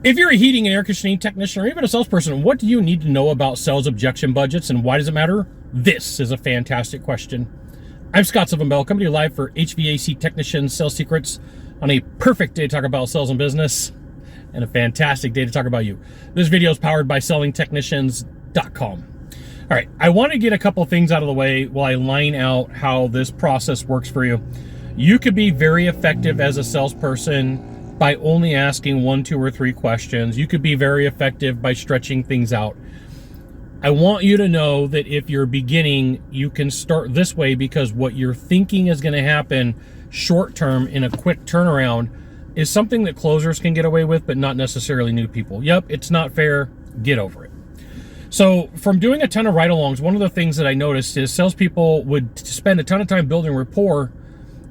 If you're a heating and air conditioning technician or even a salesperson, what do you need to know about sales objection budgets and why does it matter? This is a fantastic question. I'm Scott Silvenbell, coming to you live for HVAC Technicians Sales Secrets on a perfect day to talk about sales and business and a fantastic day to talk about you. This video is powered by sellingtechnicians.com. All right, I want to get a couple things out of the way while I line out how this process works for you. You could be very effective as a salesperson by only asking 1, 2, or 3 questions. You could be very effective by stretching things out. I want you to know that if you're beginning, you can start this way because what you're thinking is going to happen short term in a quick turnaround is something that closers can get away with, but not necessarily new people. Yep, it's not fair. Get over it. So from doing a ton of ride-alongs, one of the things that I noticed is salespeople would spend a ton of time building rapport,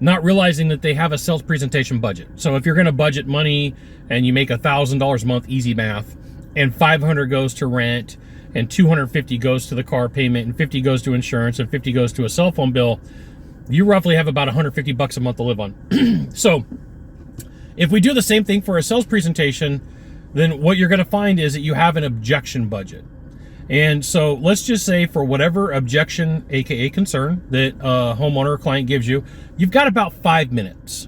not realizing that they have a sales presentation budget. So if you're going to budget money and you make $1,000 a month, easy math, and $500 goes to rent, and $250 goes to the car payment, and $50 goes to insurance, and $50 goes to a cell phone bill, you roughly have about $150 a month to live on. So if we do the same thing for a sales presentation, then what you're going to find is that you have an objection budget. And so let's just say for whatever objection, aka concern, that a homeowner or client gives you, you've got about 5 minutes.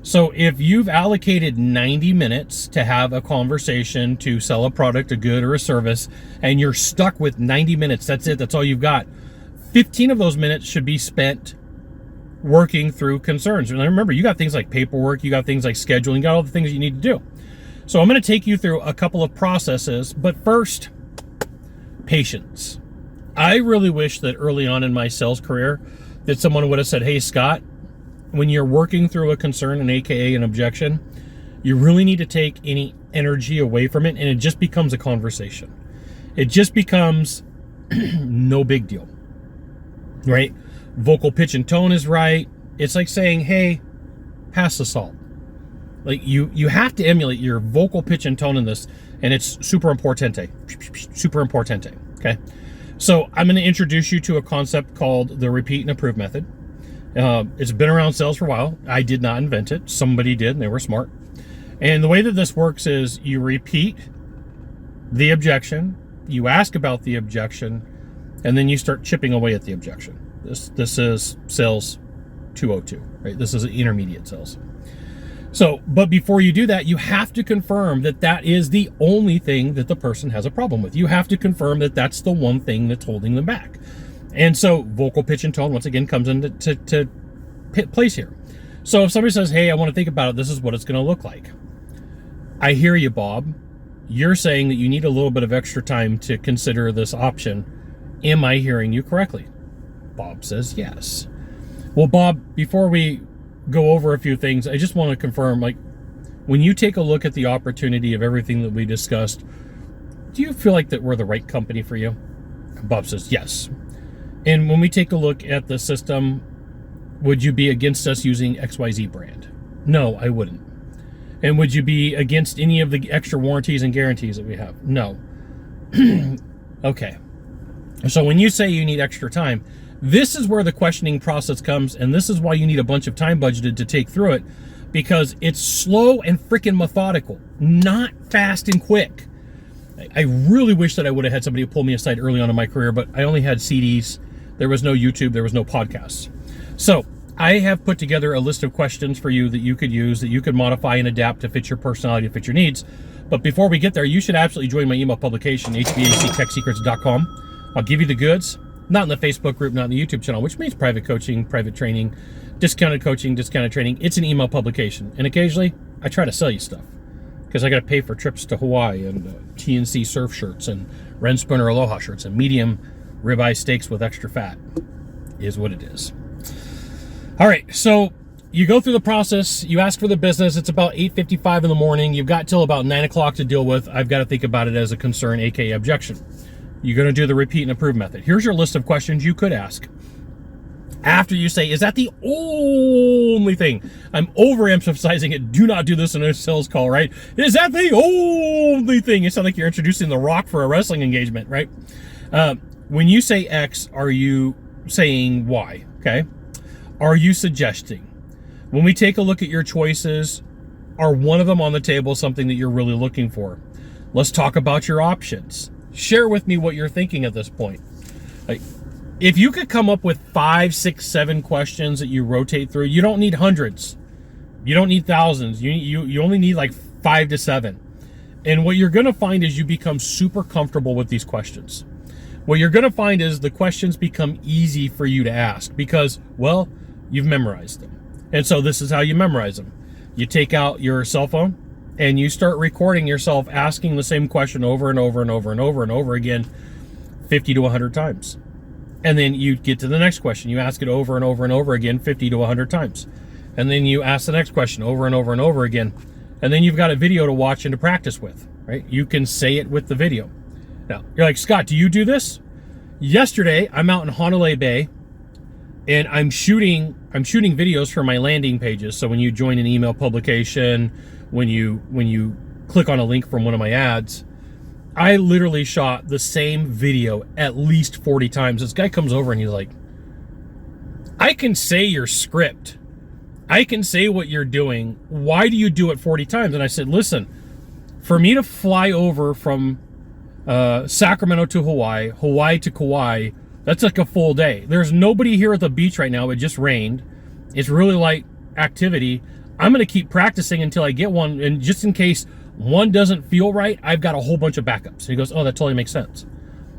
So if you've allocated 90 minutes to have a conversation to sell a product, a good, or a service, and you're stuck with 90 minutes, that's it, that's all you've got. 15 of those minutes should be spent working through concerns. And remember, you got things like paperwork, you got things like scheduling, you got all the things you need to do. So I'm going to take you through a couple of processes, but first, patience. I really wish that early on in my sales career that someone would have said, hey, Scott, when you're working through a concern, an AKA an objection, you really need to take any energy away from it and it just becomes a conversation. It just becomes no big deal, right? Vocal pitch and tone is right. It's like saying, hey, pass the salt. Like you have to emulate your vocal pitch and tone in this, and it's super importante, okay? So I'm going to introduce you to a concept called the repeat and approve method. It's been around sales for a while. I did not invent it. Somebody did, and they were smart. And the way that this works is you repeat the objection, you ask about the objection, and then you start chipping away at the objection. This is sales 202, right? This is intermediate sales. So, but before you do that, you have to confirm that that is the only thing that the person has a problem with. You have to confirm that that's the one thing that's holding them back. And so vocal pitch and tone, once again, comes into place here. So if somebody says, hey, I want to think about it, this is what it's going to look like. I hear you, Bob. You're saying that you need a little bit of extra time to consider this option. Am I hearing you correctly? Bob says yes. Well, Bob, before we go over a few things, I just want to confirm, like, when you take a look at the opportunity of everything that we discussed, do you feel like that we're the right company for you? Bob says yes. And when we take a look at the system, would you be against us using XYZ brand? No, I wouldn't. And would you be against any of the extra warranties and guarantees that we have? No. Okay. So when you say you need extra time, this is where the questioning process comes, and this is why you need a bunch of time budgeted to take through it, because it's slow and freaking methodical, not fast and quick. I really wish that I would have had somebody pull me aside early on in my career, but I only had CDs. There was no YouTube. There was no podcasts. So I have put together a list of questions for you that you could use, that you could modify and adapt to fit your personality, to fit your needs. But before we get there, you should absolutely join my email publication, hvactechsecrets.com. I'll give you the goods. Not in the Facebook group, not in the YouTube channel, which means private coaching, private training, discounted coaching, discounted training. It's an email publication. And occasionally, I try to sell you stuff because I got to pay for trips to Hawaii and TNC surf shirts and Ren Spooner Aloha shirts and medium ribeye steaks with extra fat is what it is. All right, so you go through the process. You ask for the business. It's about 8:55 in the morning. You've got till about 9 o'clock to deal with. I've got to think about it as a concern, aka objection. You're going to do the repeat and approve method. Here's your list of questions you could ask. After you say, is that the only thing? I'm overemphasizing it. Do not do this in a sales call, right? Is that the only thing? You sound like you're introducing The Rock for a wrestling engagement, right? When you say X, are you saying Y? Okay. Are you suggesting? When we take a look at your choices, Are one of them on the table something that you're really looking for? Let's talk about your options. Share with me what you're thinking at this point. Like, if you could come up with 5, 6, 7 questions that you rotate through, you don't need hundreds. You don't need thousands. You only need like 5 to 7. And what you're going to find is you become super comfortable with these questions. What you're going to find is the questions become easy for you to ask because, well, you've memorized them. And so this is how you memorize them. You take out your cell phone and you start recording yourself asking the same question over and over and over and over and over again 50 to 100 times. And then you get to the next question. You ask it over and over and over again 50 to 100 times. And then you ask the next question over and over and over again. And then you've got a video to watch and to practice with, right? You can say it with the video. Now, you're like, Scott, do you do this? Yesterday, I'm out in Honolulu Bay, and I'm shooting videos for my landing pages. So when you join an email publication, when you click on a link from one of my ads, I literally shot the same video at least 40 times. This guy comes over and he's like, I can say your script. I can say what you're doing. Why do you do it 40 times? And I said, listen, for me to fly over from Sacramento to Hawaii, Hawaii to Kauai, that's like a full day. There's nobody here at the beach right now. It just rained. It's really light activity. I'm going to keep practicing until I get one. And just in case one doesn't feel right, I've got a whole bunch of backups. And he goes, oh, that totally makes sense.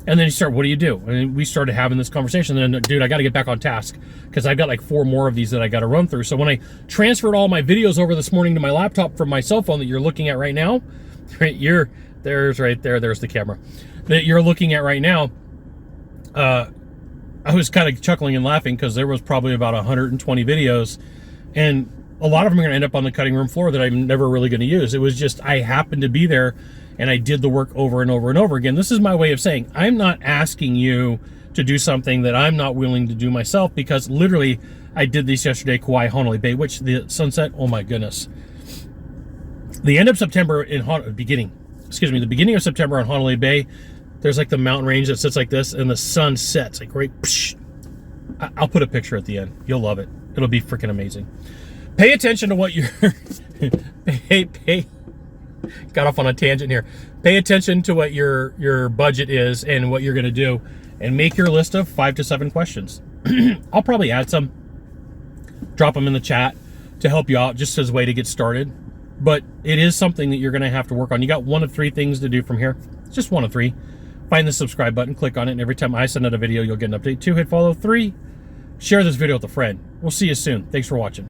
And then he started, what do you do? And we started having this conversation. And then, dude, I got to get back on task because I've got like 4 more of these that I got to run through. So when I transferred all my videos over this morning to my laptop from my cell phone that you're looking at right now, right, there's the camera that you're looking at right now. I was kind of chuckling and laughing because there was probably about 120 videos, and a lot of them are going to end up on the cutting room floor that I'm never really going to use. It was just, I happened to be there and I did the work over and over and over again. This is my way of saying, I'm not asking you to do something that I'm not willing to do myself, because literally I did these yesterday, Kauai, Honolulu Bay, which the sunset, oh my goodness. The end of September the beginning of September on Honolulu Bay, there's like the mountain range that sits like this, and the sun sets like right. Psh, I'll put a picture at the end. You'll love it. It'll be freaking amazing. Pay attention to what you're. Got off on a tangent here. Pay attention to what your budget is and what you're going to do, and make your list of 5 to 7 questions. I'll probably add some, drop them in the chat to help you out, just as a way to get started. But it is something that you're going to have to work on. You got 1 of 3 things to do from here. It's just 1 of 3. Find the subscribe button, click on it, and every time I send out a video, you'll get an update. 2, hit follow. 3, share this video with a friend. We'll see you soon. Thanks for watching.